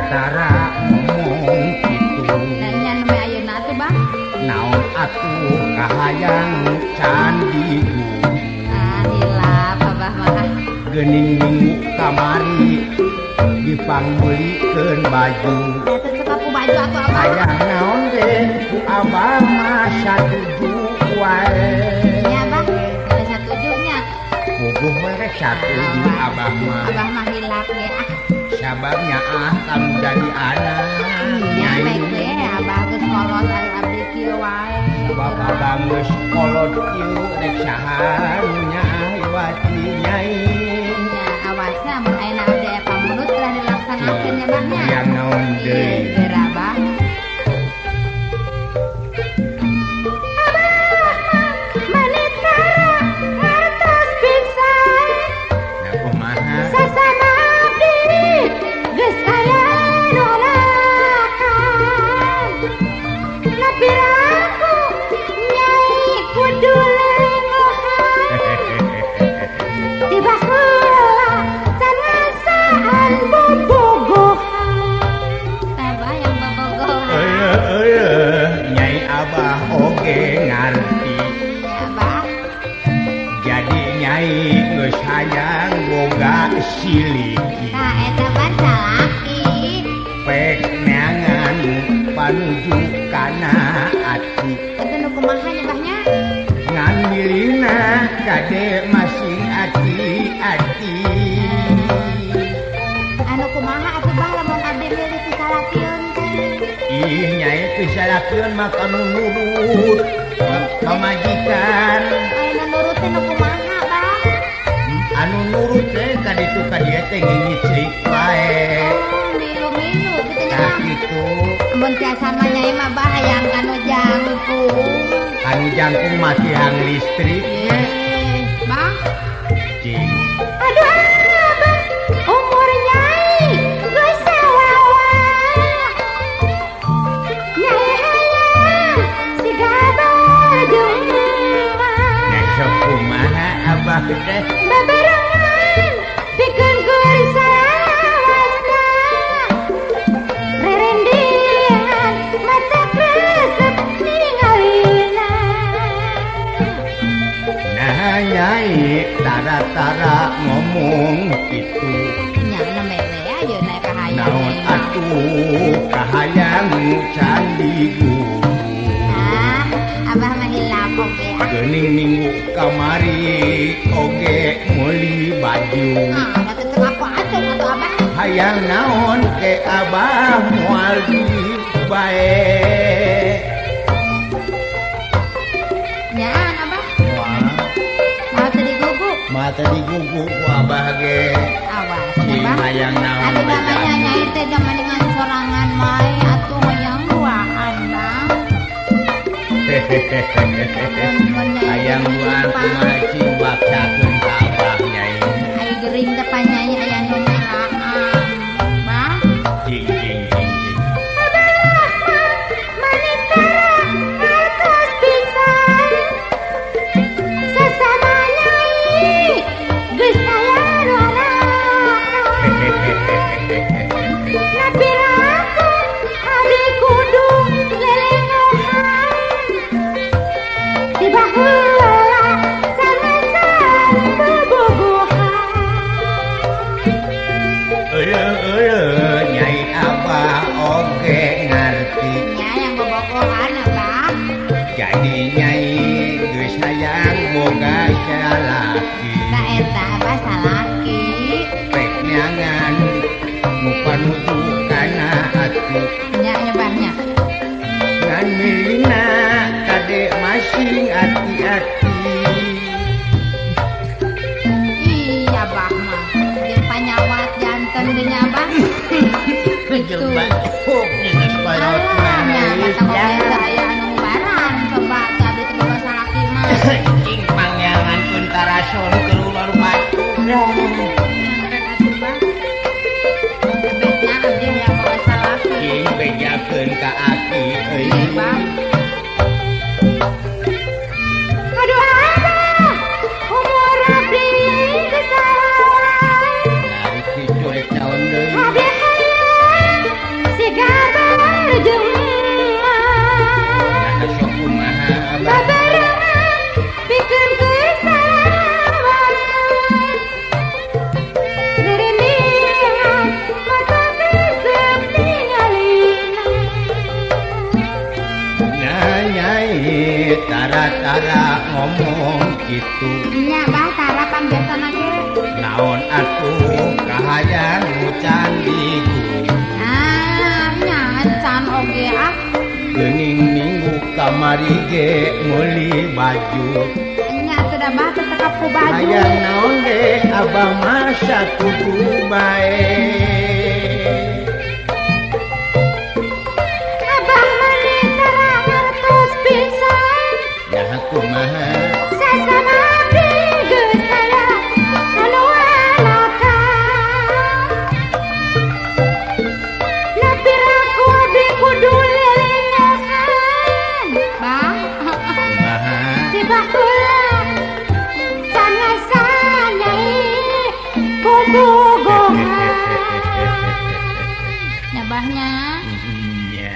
tara-tara ngomong gitu Nanya namanya ayeuna tuh bang naon atuh kahayang candiku hilap abah mah geuning minggu kamari dipangbelikeun baju eta sekapu baju atuh abah hayang naon teh ku abah mah satuju wae ya abah ada satujunya bogoh we rek satuju abah mah hilap ge sababnya kamu jadi anak ya baik deh abah geus kolot ari abdi kieu wae sabab abah geus kolot kieu rek saha nya iwati nyai ya awasna mun ayeuna abdi aya pamunut telah dilaksanakeun ya bahnya yang naon deui geus abah hayang boga siliki nah eta baca laki pek neangan panuju kana ati eta nu kumaha nya bahnya ngan milina kade masing ati-ati anu kumaha atuh bah lamun abdi milih pisalakieun ih nyai pisalakieun mah anu nurut pamajikan ayeuna nurut teh nu kumaha anu nurut teh kaditu ka dieu teh ngicik wae milu-milu kitu nya nah kitu mun tiasa mah nyai mah bah hayang anu jangkung mah tiang listrik bang cing aduh abah umur nyai geus sawawa nyai hayang sigabar jeung nya sok kumaha abah teh babarengan pikeun kuring salawasna rerendingan mata kresep ningalina nah nyai tara-tara ngomong gitu nya mewe ayeuna kahayang naon atuh kahayang candiku abah mah hilap oge geuning minggu kamari oge meuli baju batu tengah atuh atuh abah hayang naon ke abah moal di bae nyaan abah mata digugu ku abah ge awas Ih, abah hayang naon adi namanya nyai teh zaman dengan sorangan mai atuh hayang duaan bang hayang duaan kumaha cing baksakeun ka abah nyai ai gering depan nyai aya nu nyelaan bang cing nyai abah oge ngarti nya yang bobogohan abah jadi nyai geus hayang boga salaki da eta abah salaki pek nyangan nu panuju kana ati nya nyebahnya ngan milina kade masing ati-ati iya bah mah jeung panyawat janten di nyabah kejelban cuk geus parot nya kata kowe aya anu baran coba tadi teh bawa salaki mah cing pangyangan kuntarason keluar batu betnya abdi yang bawa salaki cing bejakeun ka aki euy bang aduh abah umur abdi geus salah dari kitu rek naon deui abdi hayang tara ngomong gitu nya bah tara pambiasana ge naon atuh kahayang ngucan diku nya can oge geuning minggu kamari ge meuli baju nya teu da bah teu teka ku baju hayang naon ge abah mah sakudu bae abang mani tara ngartos pisan nah kumaha sasana abdi geus aya anu alakan napiraku abdi kudu lilingahan bah kumaha si bakula sangasanyai kubogohan nyabahnya iya